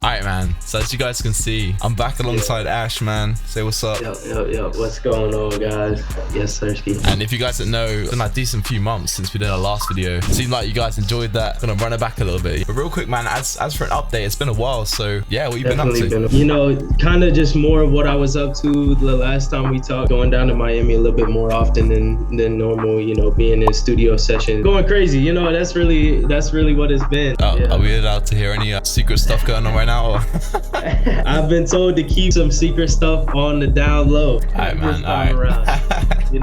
Alright, man, so as you guys can see, I'm back alongside Ash, man. Say what's up. Yo, what's going on, guys? Yes, Sirski. And if you guys didn't know, it's been like a decent few months since we did our last video. It seemed like you guys enjoyed that. Gonna run it back a little bit. But real quick, man, as for an update, it's been a while, so yeah, what you been up to? You know, kind of just more of what I was up to the last time we talked, going down to Miami a little bit more often than normal, you know, being in studio sessions. Going crazy, you know, that's really what it's been. Are we allowed to hear any secret stuff going on right now? Or? I've been told to keep some secret stuff on the down low. Alright, man, alright. you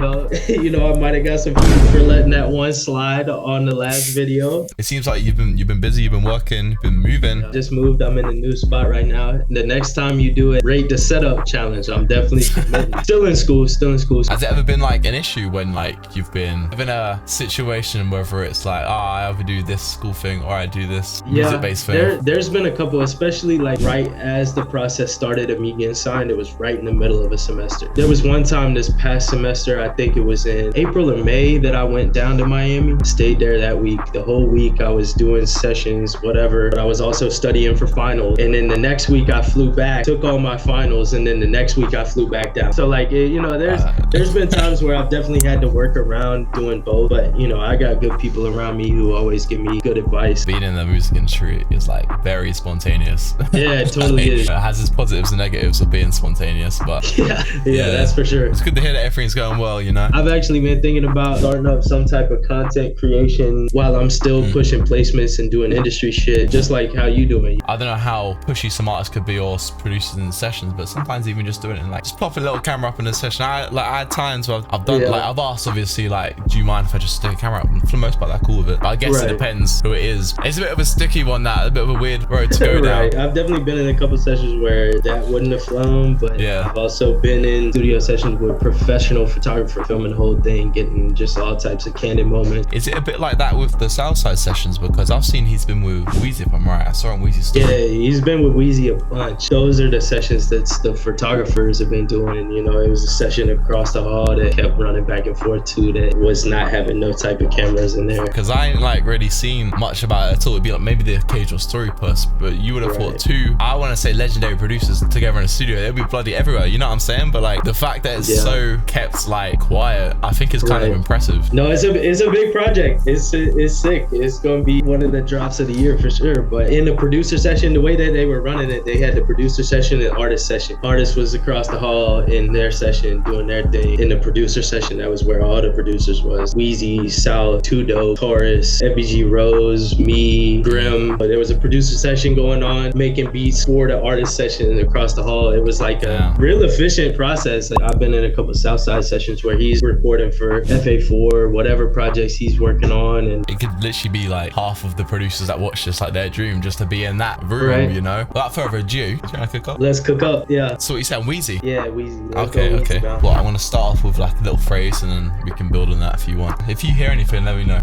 know, I might have got some heat for letting that one slide on the last video. It seems like you've been busy, you've been working, you've been moving. Just moved, I'm in a new spot right now. The next time you do it, rate the setup challenge. I'm definitely committed. Still in school. Has it ever been like an issue when like you've been in a situation, whether it's like, I either do this school thing or I do this music-based thing? There's been a couple, especially like right as the process started of me getting signed. It was right in the middle of a semester. There was one time this past semester, I think it was in April or May, that I went down to Miami, stayed there that week. The whole week I was doing sessions, whatever, but I was also studying for finals. And then the next week I flew back, took all my finals, and then the next week I flew back down. So like, you know, there's been times where I've definitely had to work around doing both, but you know, I got good people around me who always give me good advice. Being in the music industry is like very spontaneous. Yeah, it totally is. It has its positives and negatives of being spontaneous, but yeah, that's for sure. It's good to hear that everything's going well, you know. I've actually been thinking about starting up some type of content creation while I'm still pushing placements and doing industry shit, just like how you doing. I don't know how pushy some artists could be or producers in sessions, but sometimes even just doing it and like just pop a little camera up in a session. I had times where I've done like I've asked obviously like, do you mind if I just stick a camera up? And for the most part, they're cool with it. But I guess it depends who it is. It's a bit of a sticky one, that a bit of a weird road to go down. I've definitely been in a couple sessions where that wouldn't have flown, but I've also been in studio sessions with professional photographer filming the whole thing, getting just all types of candid moments. Is it a bit like that with the Southside sessions? Because I've seen he's been with Wheezy, if I'm right. I saw on Wheezy's story. Yeah, he's been with Wheezy a bunch. Those are the sessions that the photographers have been doing. And, you know, it was a session across the hall that kept running back and forth too, that was not having no type of cameras in there. Because I ain't like really seen much about it at all. It'd be like maybe the occasional story post, but you would have thought two, I want to say legendary producers together in a studio, they'd be bloody everywhere, you know what I'm saying? But like the fact that it's so kept like quiet, I think is kind of impressive. No, it's a big project. It's sick. It's gonna be one of the drops of the year for sure. But in the producer session, the way that they were running it, they had the producer session and artist session. Artist was across the hall in their session doing their thing. In the producer session, that was where all the producers was. Wheezy, South, Tudo, Taurus, FBG Rose, me, Grim. But there was a producer session going on, making beats for the artist session across the hall. It was like a real efficient process. I've been in a couple Southside sessions where he's recording for FA4, whatever projects he's working on, and it could literally be like half of the producers that watch this like their dream just to be in that room, you know. Without further ado, do you want to cook up? Let's cook up. Yeah. So what you said, Wheezy? Yeah, Wheezy. Okay. Well, I want to start off with like a little phrase and then we can build on that if you want. If you hear anything, let me know.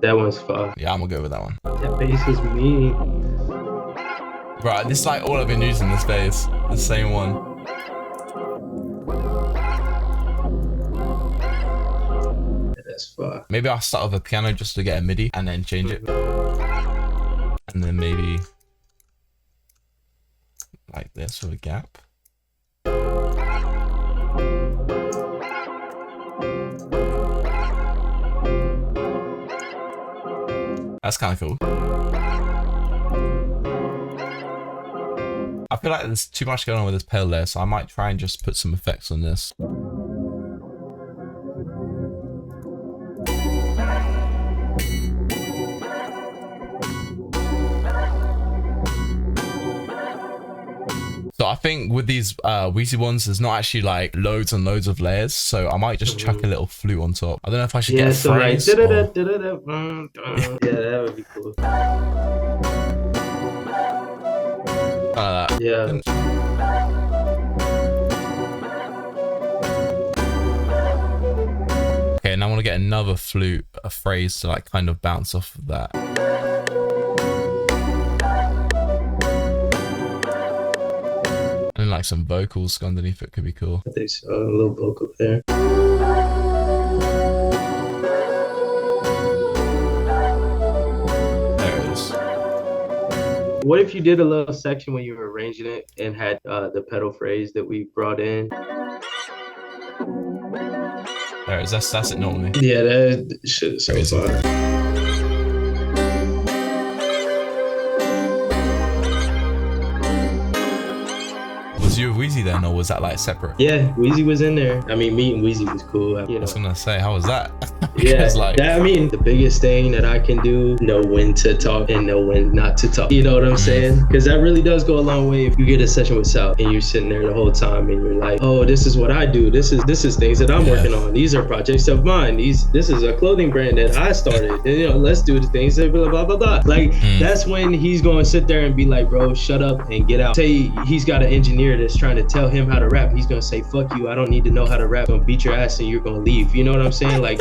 That one's fun. Yeah, I'm gonna go with that one. That bass was mean. Right, this is like all I've been using this bass. The same one. That's fun. Maybe I'll start with a piano just to get a MIDI and then change it. And then maybe like this with a gap. That's kind of cool. I feel like there's too much going on with this pedal there, so I might try and just put some effects on this. So I think with these Wheezy ones, there's not actually like loads and loads of layers, so I might just chuck a little flute on top. I don't know if I should get a phrase. Yeah, that would be cool. Yeah. Okay, and I want to get another flute, a phrase to like kind of bounce off of that. And like some vocals underneath it could be cool. I think so, a little vocal there. What if you did a little section when you were arranging it and had the pedal phrase that we brought in? There it is. That's it normally. Yeah, that shit is so fun. Was you with Wheezy then, or was that like separate? Yeah, Wheezy was in there. I mean, meeting Wheezy was cool. You know. I was gonna say, how was that? Yeah, like, I mean, the biggest thing that I can do, know when to talk and know when not to talk. You know what I'm saying? Because that really does go a long way. If you get a session with South and you're sitting there the whole time and you're like, oh, this is what I do. This is things that I'm working on. These are projects of mine. This is a clothing brand that I started. And, you know, let's do the things that blah blah blah blah. Like that's when he's going to sit there and be like, bro, shut up and get out. Say he's got an engineer that's trying to tell him how to rap. He's gonna say, fuck you, I don't need to know how to rap. I'm gonna beat your ass and you're gonna leave. You know what I'm saying? Like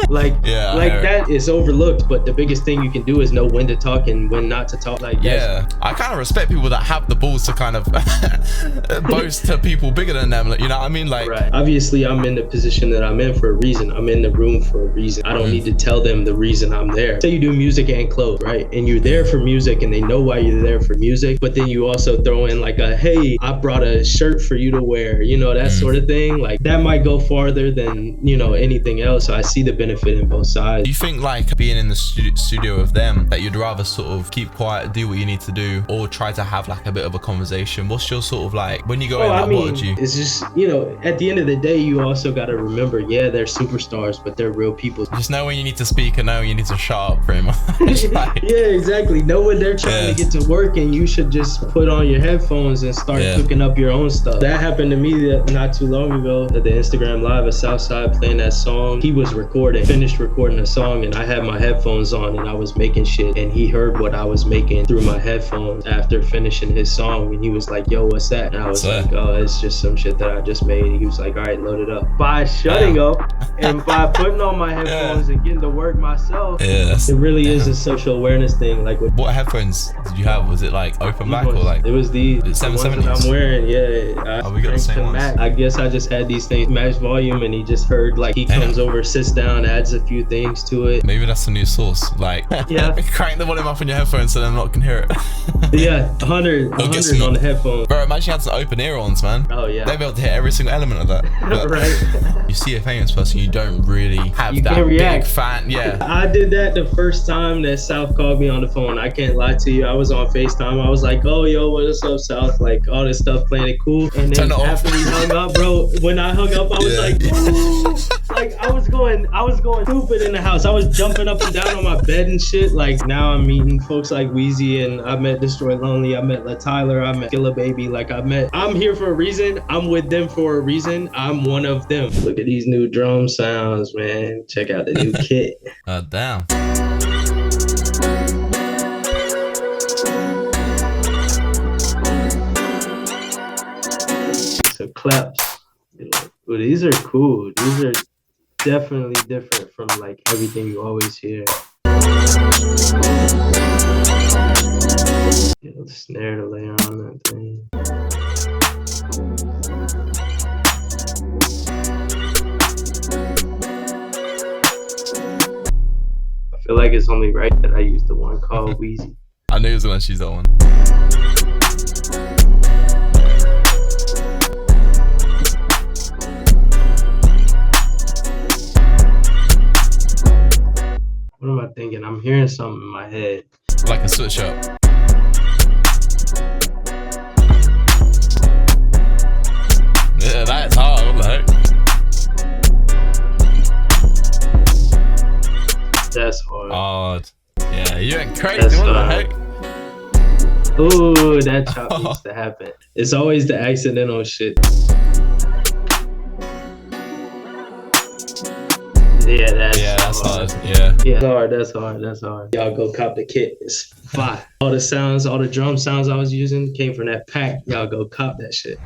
that is overlooked, but the biggest thing you can do is know when to talk and when not to talk. Like I kind of respect people that have the balls to kind of boast to people bigger than them. Like, you know what I mean? Like, right. Obviously, I'm in the position that I'm in for a reason. I'm in the room for a reason. I don't need to tell them the reason I'm there. Say you do music and clothes, right? And you're there for music and they know why you're there for music, but then you also throw in like a, hey, I brought a shirt for you to wear, you know, that sort of thing. Like that might go farther than, you know, anything else. So I see the benefit in both sides. Do you think like being in the studio with them that you'd rather sort of keep quiet, do what you need to do, or try to have like a bit of a conversation? What's your sort of like, when you go in, like, what would you? It's just, you know, at the end of the day, you also got to remember, yeah, they're superstars, but they're real people. Just know when you need to speak and know when you need to shut up, pretty much. Like, yeah, exactly. Know when they're trying to get to work and you should just put on your headphones and start cooking up your own stuff. That happened to me not too long ago at the Instagram Live at Southside playing that song. He was finished recording a song, and I had my headphones on and I was making shit, and he heard what I was making through my headphones after finishing his song, and he was like, yo, what's that? And I was like, oh, it's just some shit that I just made. And he was like, all right, load it up. By shutting up and by putting on my headphones and getting to work myself, it really is a social awareness thing. Like, what headphones did you have? Was it like open back or like? It was the ones that I'm wearing. Yeah, we got the same ones. I guess I just had these things max volume, and he just heard like he comes over, sits down, adds a few things to it. Maybe that's the new source. Like, crank the volume up on your headphones so they're not can hear it. Yeah, 100 on the headphones. Bro, imagine you had some open ear ons, man. Oh yeah. They'd be able to hit every single element of that. But right. You see a famous person, you don't really have that big fan. Yeah. I did that the first time that South called me on the phone. I can't lie to you. I was on FaceTime. I was like, oh, yo, what's up, South? Like, all this stuff playing it cool. And then after we hung up, bro, when I hung up, I was like, ooh. Like, I was going stupid in the house. I was jumping up and down on my bed and shit. Like, now I'm meeting folks like Wheezy, and I met Destroy Lonely. I met La Tyler. I met Killa Baby. Like, I'm here for a reason. I'm with them for a reason. I'm one of them. Look at these new drum sounds, man. Check out the new kit. Damn. So claps. Ooh, these are cool. These are definitely different from like everything you always hear. Yeah, the snare to layer on that thing. I feel like it's only right that I use the one called Wheezy. I knew he was gonna choose that one. What am I thinking? I'm hearing something in my head. Like a switch up. Yeah, that's hard. What the heck? That's hard. Yeah, you went crazy. What the heck? Ooh, that chop needs to happen. It's always the accidental shit. Yeah, that's hard. That's hard. Y'all go cop the kit. It's fire. All the sounds, all the drum sounds I was using came from that pack. Y'all go cop that shit.